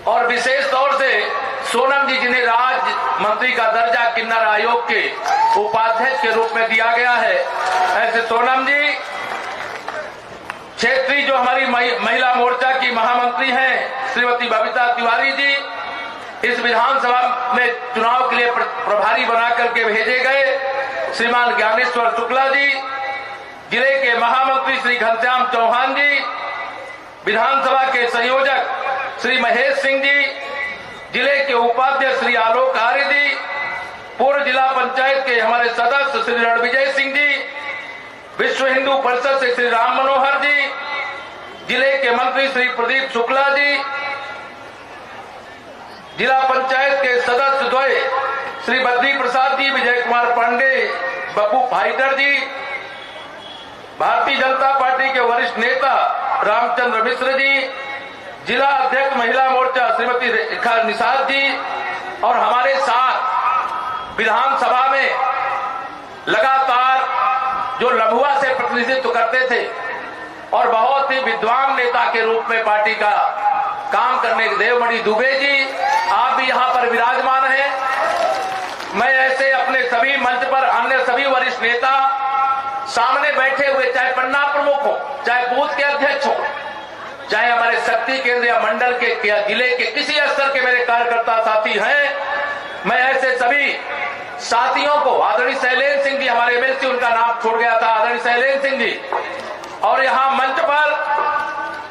और विशेष तौर से सोनम जी जिन्हें राज्य मंत्री का दर्जा किन्नर आयोग के उपाध्यक्ष के रूप में दिया गया है, ऐसे सोनम जी क्षेत्रीय जो हमारी महिला मोर्चा की महामंत्री हैं श्रीमती बबीता तिवारी जी इस विधानसभा में चुनाव के लिए प्रभारी बना करके भेजे गए, श्रीमान ज्ञानेश्वर शुक्ला जी, जिले के महामंत्री श्री घनश्याम चौहान जी, विधानसभा के संयोजक श्री महेश सिंह जी, जिले के उपाध्यक्ष श्री आलोक आर्य जी, पूर्व जिला पंचायत के हमारे सदस्य श्री रणविजय सिंह जी, विश्व हिंदू परिषद से श्री राम मनोहर जी, जिले के मंत्री श्री प्रदीप शुक्ला जी, जिला पंचायत के सदस्य द्वय श्री बद्री प्रसाद जी, विजय कुमार पांडे, बप्पू फाइटर जी, भारतीय जनता पार्टी के वरिष्ठ नेता रामचंद्र मिश्र जी, जिला अध्यक्ष महिला मोर्चा श्रीमती रेखा निषाद जी और हमारे साथ विधानसभा में लगातार जो लम्हुआ से प्रतिनिधित्व करते थे और बहुत ही विद्वान नेता के रूप में पार्टी का काम करने के देवमणि दुबे जी, आप भी यहाँ पर विराजमान हैं। मैं ऐसे अपने सभी मंच पर अन्य सभी वरिष्ठ नेता सामने बैठे हुए, चाहे पन्ना प्रमुख हो, चाहे बूथ के अध्यक्ष हो, चाहे हमारे शक्ति केंद्र या मंडल के या जिले के किसी स्तर के मेरे कार्यकर्ता साथी हैं, मैं ऐसे सभी साथियों को, आदरणीय शैलेंद्र सिंह जी हमारे एमएलसी, उनका नाम छोड़ गया था, आदरणीय शैलेंद्र सिंह जी, और यहाँ मंच पर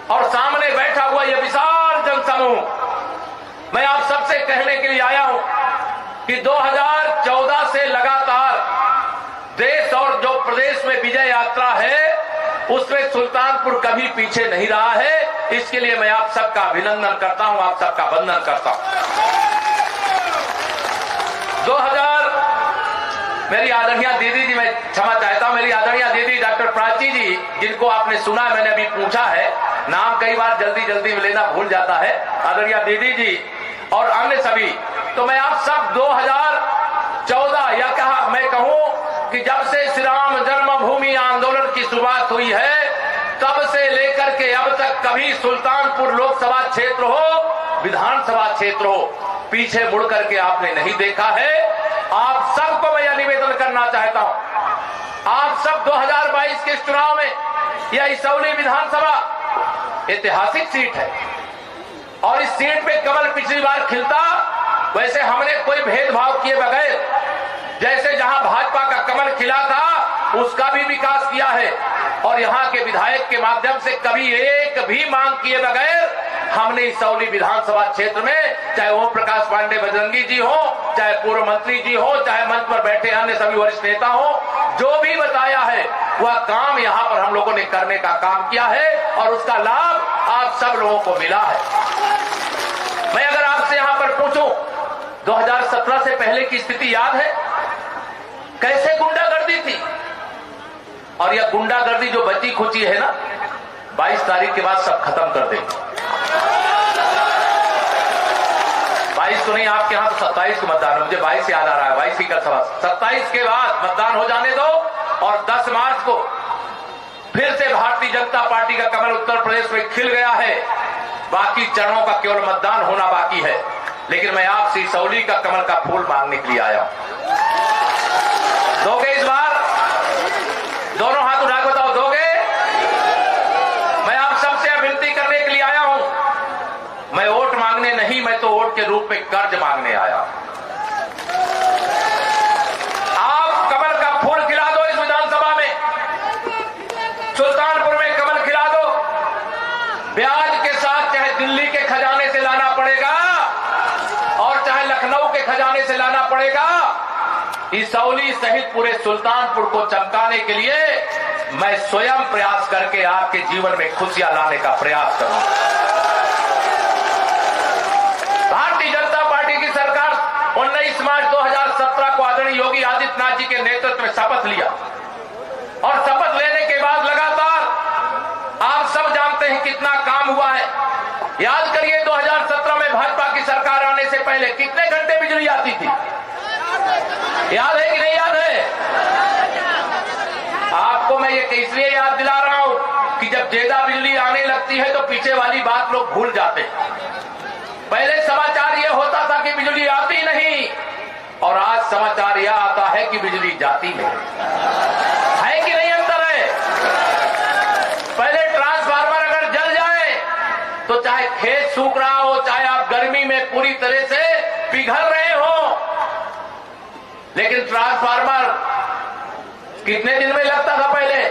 और सामने बैठा हुआ यह विशाल जनसमूह, मैं आप सबसे कहने के लिए आया हूं कि 2014 से लगातार देश और जो प्रदेश में विजय यात्रा है उसमें सुल्तानपुर कभी पीछे नहीं रहा है। इसके लिए मैं आप सबका अभिनंदन करता हूं, आप सबका वंदन करता हूं। 2000 मेरी आदरणीय दीदी जी, मैं क्षमा चाहता हूं, मेरी आदरणीय दीदी डॉक्टर प्राची जी, जिनको आपने सुना, मैंने अभी पूछा है, नाम कई बार जल्दी जल्दी में लेना भूल जाता है, आदरणीय दीदी जी और अन्य सभी, तो मैं आप सब 2014 या कहा मैं कहूं कि जब से श्री राम जन्मभूमि आंदोलन की शुरुआत हुई है तब से लेकर के अब तक कभी सुल्तानपुर लोकसभा क्षेत्र हो, विधानसभा क्षेत्र हो, पीछे मुड़ करके आपने नहीं देखा है। आप सबको मैं यह निवेदन करना चाहता हूं, आप सब 2022 के चुनाव में यह इसौली विधानसभा ऐतिहासिक सीट है और इस सीट पे कमल पिछली बार खिलता, वैसे हमने कोई भेदभाव किए बगैर जैसे जहां भाजपा का कमल खिला था उसका भी विकास किया है और यहां के विधायक के माध्यम से कभी एक भी मांग किए बगैर हमने इसौली विधानसभा क्षेत्र में, चाहे ओम प्रकाश पांडे बजरंगी जी हो, चाहे पूर्व मंत्री जी हो, चाहे मंच पर बैठे अन्य सभी वरिष्ठ नेता हो, जो भी बताया है वह काम यहां पर हम लोगों ने करने का काम किया है और उसका लाभ आप सब लोगों को मिला है। मैं अगर आपसे यहां पर पूछूं 2017 से पहले की स्थिति याद है? कैसे गुंडागर्दी थी? और यह गुंडागर्दी जो बची खुची है ना, 22 तारीख के बाद सब खत्म कर देंगे। 22 तो नहीं, आपके यहां तो 27 को मतदान है, मुझे 22 याद आ रहा है, 22 की कल सभा, 27 के बाद मतदान हो जाने दो और 10 मार्च को फिर से भारतीय जनता पार्टी का कमल उत्तर प्रदेश में खिल गया है। बाकी चरणों का केवल मतदान होना बाकी है, लेकिन मैं आपसे इसौली का कमल का फूल मांगने के लिए आया हूं। दोगे इस बार? दोनों हाथ उठा के बताओ, दोगे? मैं आप सबसे विनती करने के लिए आया हूं, मैं वोट मांगने नहीं, मैं तो वोट के रूप में कर्ज मांगने आया। आप कमल का फूल खिला दो इस विधानसभा में, सुल्तानपुर में कमल खिला दो, ब्याज के साथ चाहे दिल्ली के खजाने से लाना पड़ेगा और चाहे लखनऊ के खजाने से लाना पड़ेगा, इसौली सहित पूरे सुल्तानपुर को चमकाने के लिए मैं स्वयं प्रयास करके आपके जीवन में खुशियां लाने का प्रयास करूंगा। भारतीय जनता पार्टी की सरकार 19 मार्च 2017 को आदरणीय योगी आदित्यनाथ जी के नेतृत्व में शपथ लिया और शपथ लेने के बाद लगातार आप सब जानते हैं कितना काम हुआ है। याद करिए 2017 में भाजपा की सरकार आने से पहले कितने घंटे बिजली आती थी? याद है कि नहीं याद है? आपको मैं ये इसलिए याद दिला रहा हूं कि जब ज्यादा बिजली आने लगती है तो पीछे वाली बात लोग भूल जाते हैं। पहले और आज समाचार यह आता है कि बिजली जाती है कि नहीं? अंतर है। पहले ट्रांसफार्मर अगर जल जाए तो चाहे खेत सूख रहा हो, चाहे आप गर्मी में पूरी तरह से पिघल रहे हो, लेकिन ट्रांसफार्मर कितने दिन में लगता था पहले?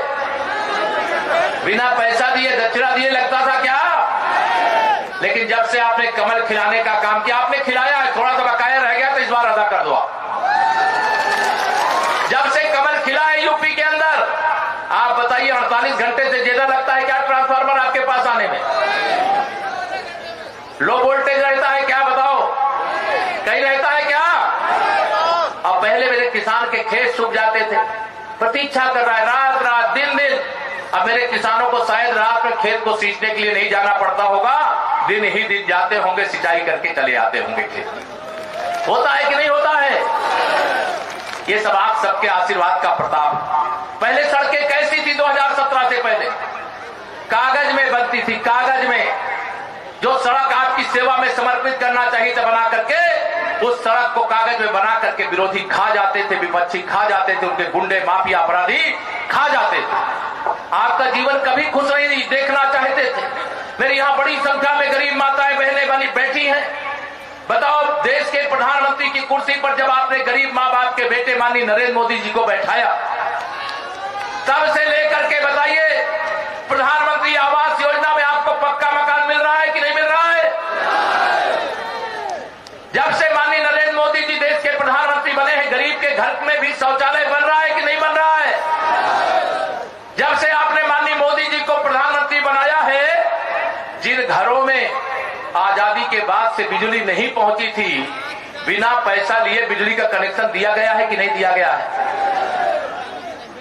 बिना पैसा दिए, दक्षिणा दिए लगता था क्या? लेकिन जब से आपने कमल खिलाने का काम किया, आपने खिलाया है, थोड़ा सा बकाया रह गया तो इस बार अदा कर दो आप। जब से कमल खिला है यूपी के अंदर, आप बताइए 48 घंटे से ज्यादा लगता है क्या ट्रांसफार्मर आपके पास आने में? लो वोल्टेज रहता है क्या? बताओ, कहीं रहता है क्या? अब पहले मेरे किसान के खेत सूख जाते थे, प्रतीक्षा कर रहा है रात रात दिन दिन। अब मेरे किसानों को शायद रात में खेत को सींचने के लिए नहीं जाना पड़ता होगा, दिन ही दिन जाते होंगे, सिंचाई करके चले आते होंगे खेत। होता है कि नहीं होता है? ये सब आप सबके आशीर्वाद का प्रताप। पहले सड़कें कैसी थी 2017 से पहले? कागज में बनती थी, कागज में। जो सड़क आपकी सेवा में समर्पित करना चाहिए था बना करके, उस सड़क को कागज में बना करके विरोधी खा जाते थे, विपक्षी खा जाते थे, उनके गुंडे माफिया अपराधी खा जाते थे। आपका जीवन कभी खुश नहीं देखना चाहते थे। मेरी यहां बड़ी संख्या में गरीब माताएं बहनें बनी बैठी हैं। बताओ, देश के प्रधानमंत्री की कुर्सी पर जब आपने गरीब मां बाप के बेटे माननीय नरेंद्र मोदी जी को बैठाया, तब से लेकर के बताइए, प्रधानमंत्री आवास योजना में आपको पक्का मकान मिल रहा है कि नहीं मिल रहा है? जब से माननीय नरेंद्र मोदी जी देश के प्रधानमंत्री बने हैं, गरीब के घर में भी शौचालय बन रहा है कि नहीं बन रहा है? जब से आपने माननीय मोदी जी को प्रधानमंत्री बनाया है, जिन घरों में आजादी के बाद से बिजली नहीं पहुंची थी, बिना पैसा लिए बिजली का कनेक्शन दिया गया है कि नहीं दिया गया है?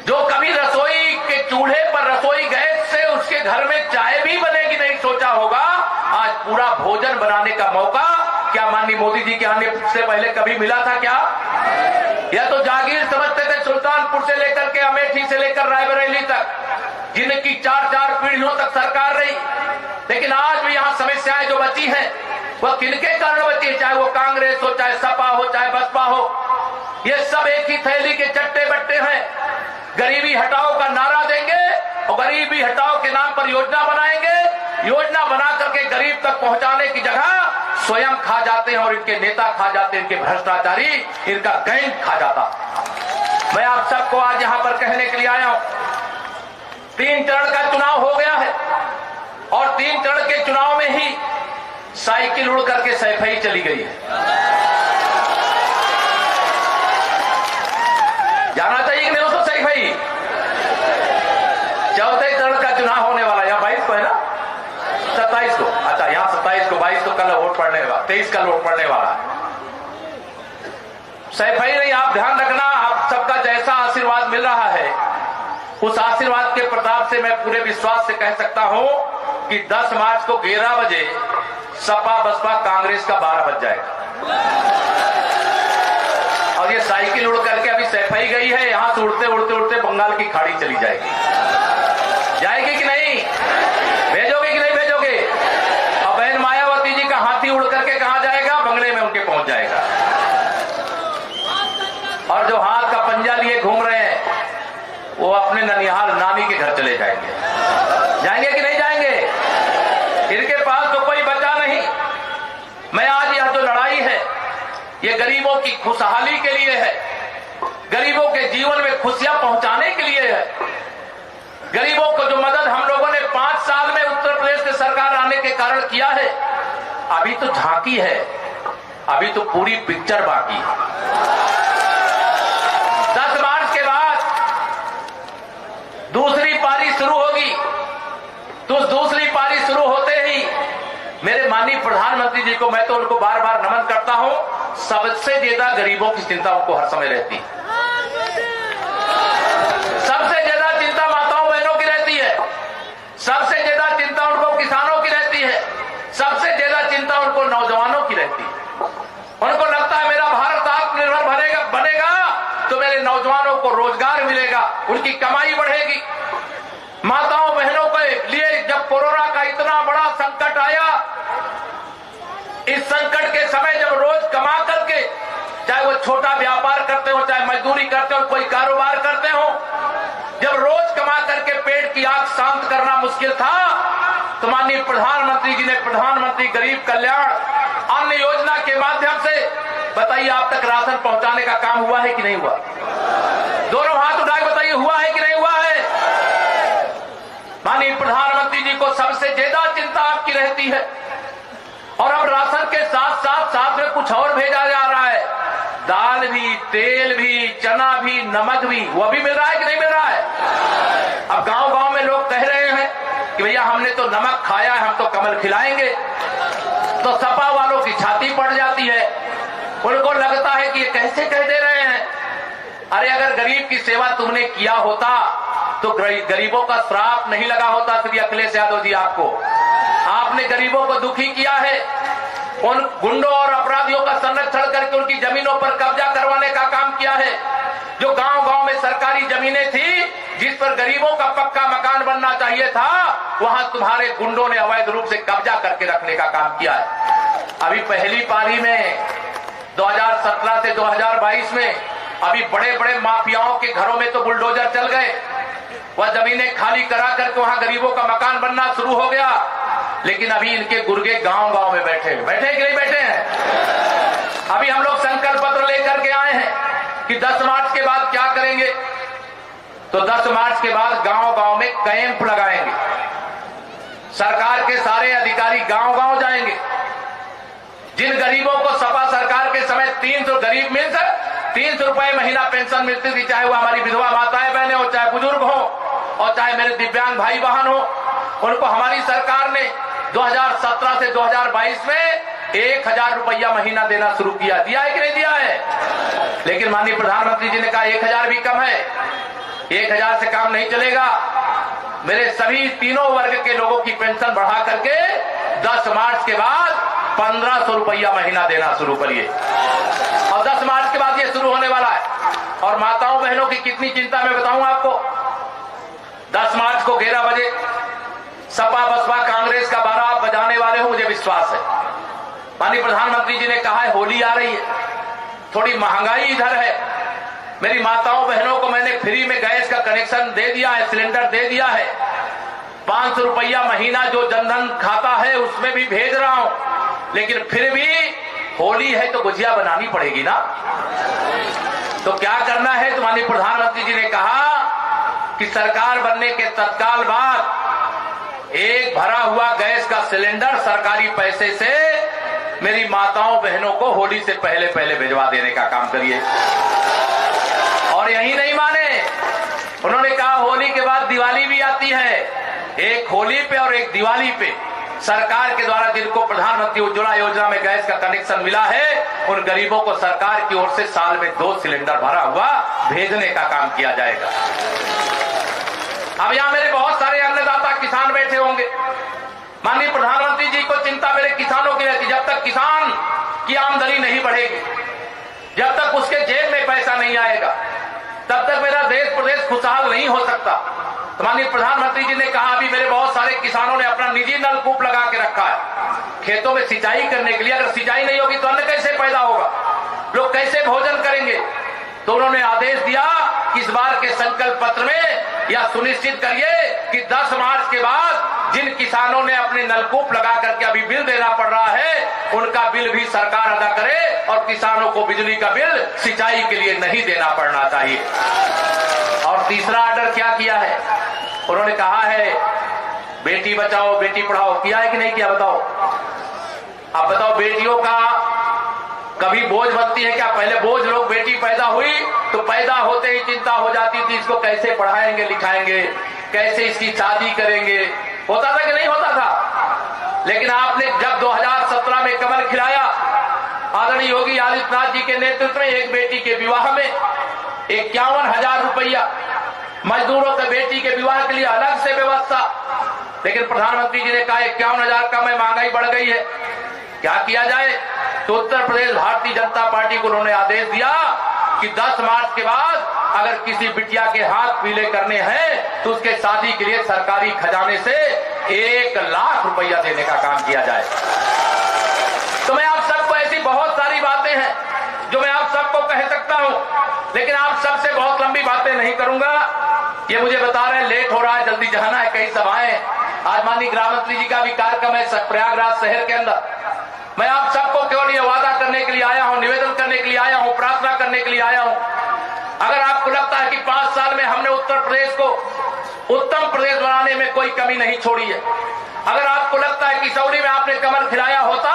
जो कभी रसोई के चूल्हे पर रसोई गैस से उसके घर में चाय भी बनेगी नहीं सोचा होगा, आज पूरा भोजन बनाने का मौका क्या माननीय मोदी जी के आने से पहले कभी मिला था क्या? या तो जागीर समझते थे सुल्तानपुर से लेकर के अमेठी से लेकर रायबरेली तक, जिनकी 4-4 पीढ़ियों तक सरकार रही। लेकिन आज भी यहाँ समस्याएं जो बची हैं, वह किनके कारण बची है? चाहे वो कांग्रेस हो, चाहे सपा हो, चाहे बसपा हो, ये सब एक ही थैली के चट्टे बट्टे हैं। गरीबी हटाओ का नारा देंगे और गरीबी हटाओ के नाम पर योजना बनाएंगे। योजना बना करके गरीब तक पहुंचाने की जगह स्वयं खा जाते हैं और इनके नेता खा जाते हैं, इनके भ्रष्टाचारी, इनका गैंग खा जाता। मैं आप सबको आज यहां पर कहने के लिए आया हूं, 3 चरण का चुनाव हो गया है और 3 चरण के चुनाव में ही साइकिल उड़ करके सैफई चली गई है। जाना चाहिए कि नहीं उसको सैफई? 14 चरण का चुनाव होने वाला, यहाँ 22 को है ना, 27 को, अच्छा यहाँ 27 को, 22 को कल वोट पड़ने वाला, 23 कल वोट पड़ने वाला है। सैफई नहीं, आप ध्यान रखना, आप सबका जैसा आशीर्वाद मिल रहा है, उस आशीर्वाद के प्रताप से मैं पूरे विश्वास से कह सकता हूं कि 10 मार्च को 11 बजे सपा बसपा कांग्रेस का 12 बज जाएगा। और ये साइकिल उड़ करके अभी सैफई गई है, यहां से उड़ते उड़ते उड़ते बंगाल की खाड़ी चली जाएगी। जाएगी कि नहीं? भेजोगे कि नहीं भेजोगे? और बहन मायावती जी का हाथी उड़ करके कहां जाएगा? बंगले में उनके पहुंच जाएगा। और जो हाथ का पंजा लिए घूम रहे हैं, वो अपने ननिहाल नानी के घर चले जाएंगे। जाएंगे कि नहीं जाएंगे? इनके पास तो कोई बचा नहीं। मैं आज यह जो लड़ाई है, ये गरीबों की खुशहाली के लिए है, गरीबों के जीवन में खुशियां पहुंचाने के लिए है। गरीबों को जो मदद हम लोगों ने 5 साल में उत्तर प्रदेश की सरकार आने के कारण किया है, अभी तो झांकी है, अभी तो पूरी पिक्चर बाकी है। 10 मार्च के बाद दूसरी पारी शुरू होगी, तो दूसरी पारी शुरू होते ही मेरे माननीय प्रधानमंत्री जी को, मैं तो उनको बार बार नमन करता हूं, सबसे ज्यादा गरीबों की चिंता उनको हर समय रहती है। सबसे ज्यादा चिंता माताओं बहनों की रहती है, सबसे ज्यादा चिंता उनको किसानों की रहती है, सबसे ज्यादा चिंता उनको नौजवानों की रहती है। उनको लगता है मेरा भारत आत्मनिर्भर बनेगा तो मेरे नौजवानों को रोजगार मिलेगा, उनकी कमाई बढ़ेगी। माताओं बहनों के लिए जब कोरोना का इतना बड़ा संकट आया, इस संकट के समय जब रोज कमा करके, चाहे वो छोटा व्यापार करते हो, चाहे मजदूरी करते हो, कोई कारोबार करते हो, जब रोज कमा करके पेट की आग शांत करना मुश्किल था तो माननीय प्रधानमंत्री जी ने प्रधानमंत्री गरीब कल्याण अन्न योजना के माध्यम से बताइए आप तक राशन पहुंचाने का काम हुआ है कि नहीं हुआ? दोनों हाथ उठाए बताइए, हुआ है कि नहीं हुआ है? माननीय प्रधानमंत्री जी को सबसे ज्यादा चिंता आपकी रहती है। और अब राशन के साथ में कुछ और भेजा जा रहा है, दाल भी, तेल भी, चना भी, नमक भी, वो भी मिल रहा है कि नहीं मिल रहा है? अब गांव-गांव में लोग कह रहे हैं कि भैया हमने तो नमक खाया है, हम तो कमल खिलाएंगे। तो सपा वालों की छाती पड़ जाती है, उनको लगता है कि ये कैसे कह दे रहे हैं। अरे अगर गरीब की सेवा तुमने किया होता तो गरीबों का श्राप नहीं लगा होता। श्री अखिलेश यादव जी, आपने गरीबों को दुखी किया है, उन गुंडों और अपराधियों का संरक्षण करके उनकी जमीनों पर कब्जा करवाने का काम किया है। जो गांव-गांव में सरकारी जमीनें थी जिस पर गरीबों का पक्का मकान बनना चाहिए था, वहां तुम्हारे गुंडों ने अवैध रूप से कब्जा करके रखने का काम किया है। अभी पहली पारी में 2017 से 2022 में अभी बड़े बड़े माफियाओं के घरों में तो बुलडोजर चल गए, वह जमीनें खाली करा करके वहां गरीबों का मकान बनना शुरू हो गया। लेकिन अभी इनके गुर्गे गांव-गांव में बैठे कि नहीं बैठे हैं? अभी हम लोग संकल्प पत्र लेकर के आए हैं कि 10 मार्च के बाद क्या करेंगे। तो 10 मार्च के बाद गांव-गांव में कैंप लगाएंगे, सरकार के सारे अधिकारी गांव-गांव जाएंगे। जिन गरीबों को सपा सरकार के समय 300 गरीब मिल सके 300 रुपए महीना पेंशन मिलती थी, चाहे वो हमारी विधवा माताएं बहनें हो, चाहे बुजुर्ग हो, और चाहे मेरे दिव्यांग भाई बहन हो, उनको हमारी सरकार ने 2017 से 2022 में 1000 रुपया महीना देना शुरू किया। दिया है कि नहीं दिया है? लेकिन माननीय प्रधानमंत्री जी ने कहा 1000 भी कम है, 1000 से काम नहीं चलेगा। मेरे सभी तीनों वर्ग के लोगों की पेंशन बढ़ा करके 10 मार्च के बाद 1500 रुपया महीना देना शुरू करिए। और 10 मार्च के बाद ये शुरू होने वाला है। और माताओं बहनों की कितनी चिंता मैं बताऊं आपको। 10 मार्च को 11 बजे सपा बसपा कांग्रेस का 12 आप बजाने वाले हो, मुझे विश्वास है। माननीय प्रधानमंत्री जी ने कहा है होली आ रही है, थोड़ी महंगाई इधर है, मेरी माताओं बहनों को मैंने फ्री में गैस का कनेक्शन दे दिया है, सिलेंडर दे दिया है, 500 रुपया महीना जो जनधन खाता है उसमें भी भेज रहा हूं। लेकिन फिर भी होली है तो गुजिया बनानी पड़ेगी ना। तो क्या करना है? तो माननीय प्रधानमंत्री जी ने कहा कि सरकार बनने के तत्काल बाद एक भरा हुआ गैस का सिलेंडर सरकारी पैसे से मेरी माताओं बहनों को होली से पहले पहले भिजवा देने का काम करिए। और यही नहीं माने, उन्होंने कहा होली के बाद दिवाली भी आती है, एक होली पे और एक दिवाली पे सरकार के द्वारा जिनको प्रधानमंत्री उज्ज्वला योजना में गैस का कनेक्शन मिला है उन गरीबों को सरकार की ओर से साल में 2 सिलेंडर भरा हुआ भेजने का काम किया जाएगा। अब यहां मेरे बहुत सारे अन्नदाता किसान बैठे होंगे। माननीय प्रधानमंत्री जी को चिंता मेरे किसानों की रहती, जब तक किसान की आमदनी नहीं बढ़ेगी, जब तक उसके जेब में पैसा नहीं आएगा, तब तक मेरा देश प्रदेश खुशहाल नहीं हो सकता। तो माननीय प्रधानमंत्री जी ने कहा अभी मेरे बहुत सारे किसानों ने अपना निजी नलकूप लगा के रखा है खेतों में सिंचाई करने के लिए। अगर सिंचाई नहीं होगी तो अन्न कैसे पैदा होगा, लोग कैसे भोजन करेंगे? तो उन्होंने आदेश दिया कि इस बार के संकल्प पत्र में यह सुनिश्चित करिए कि 10 मार्च के बाद जिन किसानों ने अपने नलकूप लगा करके अभी बिल देना पड़ रहा है उनका बिल भी सरकार अदा करे और किसानों को बिजली का बिल सिंचाई के लिए नहीं देना पड़ना चाहिए। और तीसरा ऑर्डर क्या किया है? उन्होंने कहा है बेटी बचाओ बेटी पढ़ाओ। किया है कि नहीं किया बताओ? अब बताओ, बेटियों का कभी बोझ बनती है क्या? पहले बोझ लोग, बेटी पैदा हुई तो पैदा होते ही चिंता हो जाती थी इसको कैसे पढ़ाएंगे लिखाएंगे, कैसे इसकी शादी करेंगे, होता था कि नहीं होता था? लेकिन आपने जब 2017 में कमल खिलाया, आदरणीय योगी आदित्यनाथ जी के नेतृत्व में एक बेटी के विवाह में 51,000 रुपया, मजदूरों के बेटी के विवाह के लिए अलग से व्यवस्था। लेकिन प्रधानमंत्री जी ने कहा 51,000 कम है, महंगाई बढ़ गई है, क्या किया जाए? तो उत्तर प्रदेश भारतीय जनता पार्टी को उन्होंने आदेश दिया कि 10 मार्च के बाद अगर किसी बिटिया के हाथ पीले करने हैं तो उसके शादी के लिए सरकारी खजाने से 1 लाख रुपया देने का काम किया जाए। तो मैं आप सबको, ऐसी बहुत सारी बातें हैं जो मैं आप सबको कह सकता हूं, लेकिन आप सबसे बहुत लंबी बातें नहीं करूंगा। ये मुझे बता रहे हैं लेट हो रहा है, जल्दी जाना है, कई सभाएं। आज माननीय गृह मंत्री जी का भी कार्यक्रम है प्रयागराज शहर के अंदर। मैं आप सबको केवल ये वादा करने के लिए आया हूं, निवेदन करने के लिए आया हूं, प्रार्थना करने के लिए आया हूं। अगर आपको लगता है कि 5 साल में हमने उत्तर प्रदेश को उत्तम प्रदेश बनाने में कोई कमी नहीं छोड़ी है, अगर आपको लगता है कि इसौली में आपने कमल खिलाया होता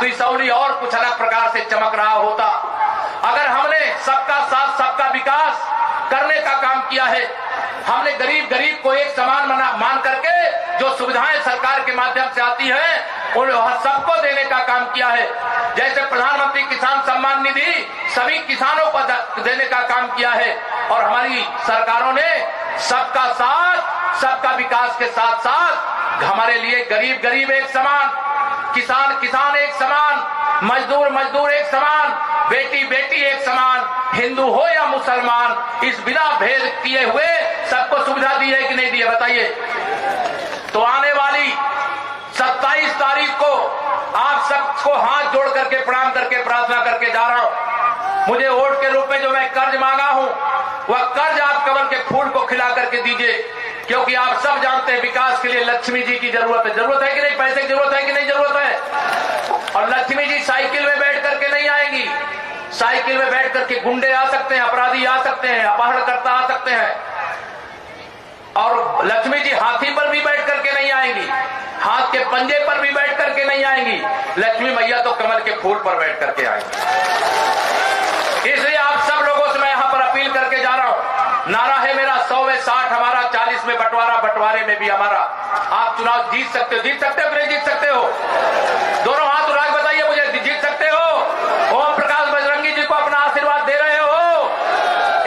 तो इसौली और कुछ अलग प्रकार से चमक रहा होता। अगर हमने सबका साथ सबका विकास करने का काम किया है, हमने गरीब गरीब को एक समान मान करके जो सुविधाएं सरकार के माध्यम से आती हैं उन सबको देने का काम किया है। जैसे प्रधानमंत्री किसान सम्मान निधि सभी किसानों को देने का काम किया है, और हमारी सरकारों ने सबका साथ सबका विकास के साथ साथ हमारे लिए गरीब गरीब एक समान, किसान किसान एक समान, मजदूर मजदूर एक समान, बेटी बेटी एक समान, हिंदू हो या मुसलमान, इस बिना भेद किए हुए सबको सुविधा दी है कि नहीं दी है, बताइए। तो आने वाली 27 तारीख को आप सबको हाथ जोड़ करके प्रणाम करके प्रार्थना करके जा रहा हूं। मुझे वोट के रूप में जो मैं कर्ज मांगा हूं वह कर्ज आप कमल के फूल को खिला करके दीजिए, क्योंकि आप सब जानते हैं विकास के लिए लक्ष्मी जी की जरूरत है। जरूरत है कि नहीं, पैसे की जरूरत है कि नहीं जरूरत है। और लक्ष्मी जी साइकिल में बैठ करके नहीं आएंगी, साइकिल में बैठ करके गुंडे आ सकते हैं, अपराधी आ सकते हैं, अपहरणकर्ता आ सकते हैं। और लक्ष्मी जी हाथी पर भी बैठ करके नहीं आएंगी, हाथ के पंजे पर भी बैठ करके नहीं आएंगी। लक्ष्मी मैया तो कमल के फूल पर बैठ करके आएंगी। इसलिए आप सब लोगों से मैं यहां पर अपील करके जा रहा हूं। नारा है मेरा 100 में 60 हमारा, 40 में बंटवारा, बंटवारे में भी हमारा। आप चुनाव जीत सकते हो, जीत सकते हो कि नहीं जीत सकते हो? दोनों हाथ उठा के बताइए मुझे, जीत सकते हो? ओम प्रकाश बजरंगी जी को अपना आशीर्वाद दे रहे हो?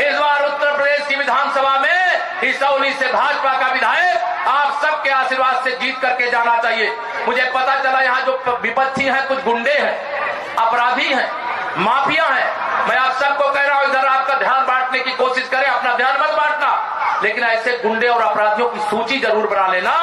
इस बार उत्तर प्रदेश की विधानसभा में इसौली से भाजपा का विधायक आप सबके आशीर्वाद से जीत करके जाना चाहिए। मुझे पता चला यहाँ जो विपक्षी हैं कुछ गुंडे हैं, अपराधी हैं, माफिया हैं। मैं आप सबको कह रहा हूं इधर आपका ध्यान बांटने की कोशिश करें, अपना ध्यान मत बांटना, लेकिन ऐसे गुंडे और अपराधियों की सूची जरूर बना लेना।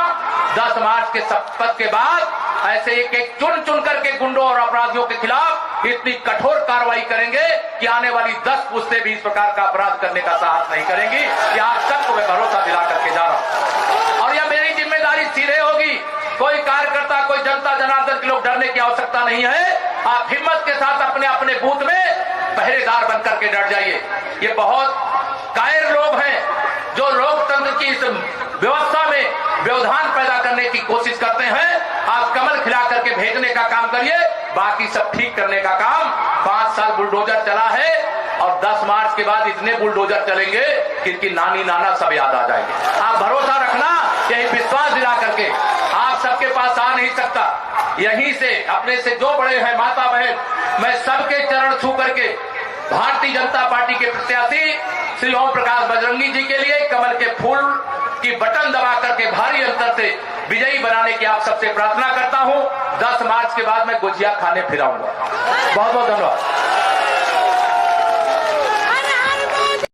10 मार्च के शपथ के बाद ऐसे एक एक चुन चुन करके गुंडों और अपराधियों के खिलाफ इतनी कठोर कार्रवाई करेंगे कि आने वाली 10 पुश्तें भी इस प्रकार का अपराध करने का साहस नहीं करेंगी। कि आप सबको मैं भरोसा दिला करके जा रहा हूं, और यह मेरी जिम्मेदारी सीधे होगी। कोई कार्यकर्ता, कोई जनता जनार्दन के लोग डरने की आवश्यकता नहीं है। आप हिम्मत के साथ अपने अपने बूथ में पहरेदार बनकर के डट जाइए। ये बहुत कायर लोग हैं जो लोकतंत्र की इस व्यवस्था में व्यवधान पैदा करने की कोशिश करते हैं। आप कमल खिला करके भेजने का काम करिए, बाकी सब ठीक करने का काम। 5 साल बुलडोजर चला है और 10 मार्च के बाद इतने बुलडोजर चलेंगे कि इनकी नानी नाना सब याद आ जाएंगे। आप भरोसा रखना, यही विश्वास दिला करके आप सबके पास आ नहीं सकता। यहीं से अपने से जो बड़े हैं माता बहन, मैं सबके चरण छू करके भारतीय जनता पार्टी के प्रत्याशी श्री ओम प्रकाश बजरंगी जी के लिए कमल के फूल की बटन दबा करके भारी अंतर से विजयी बनाने की आप सबसे प्रार्थना करता हूं। 10 मार्च के बाद मैं गुजिया खाने फिर आऊंगा। बहुत बहुत धन्यवाद।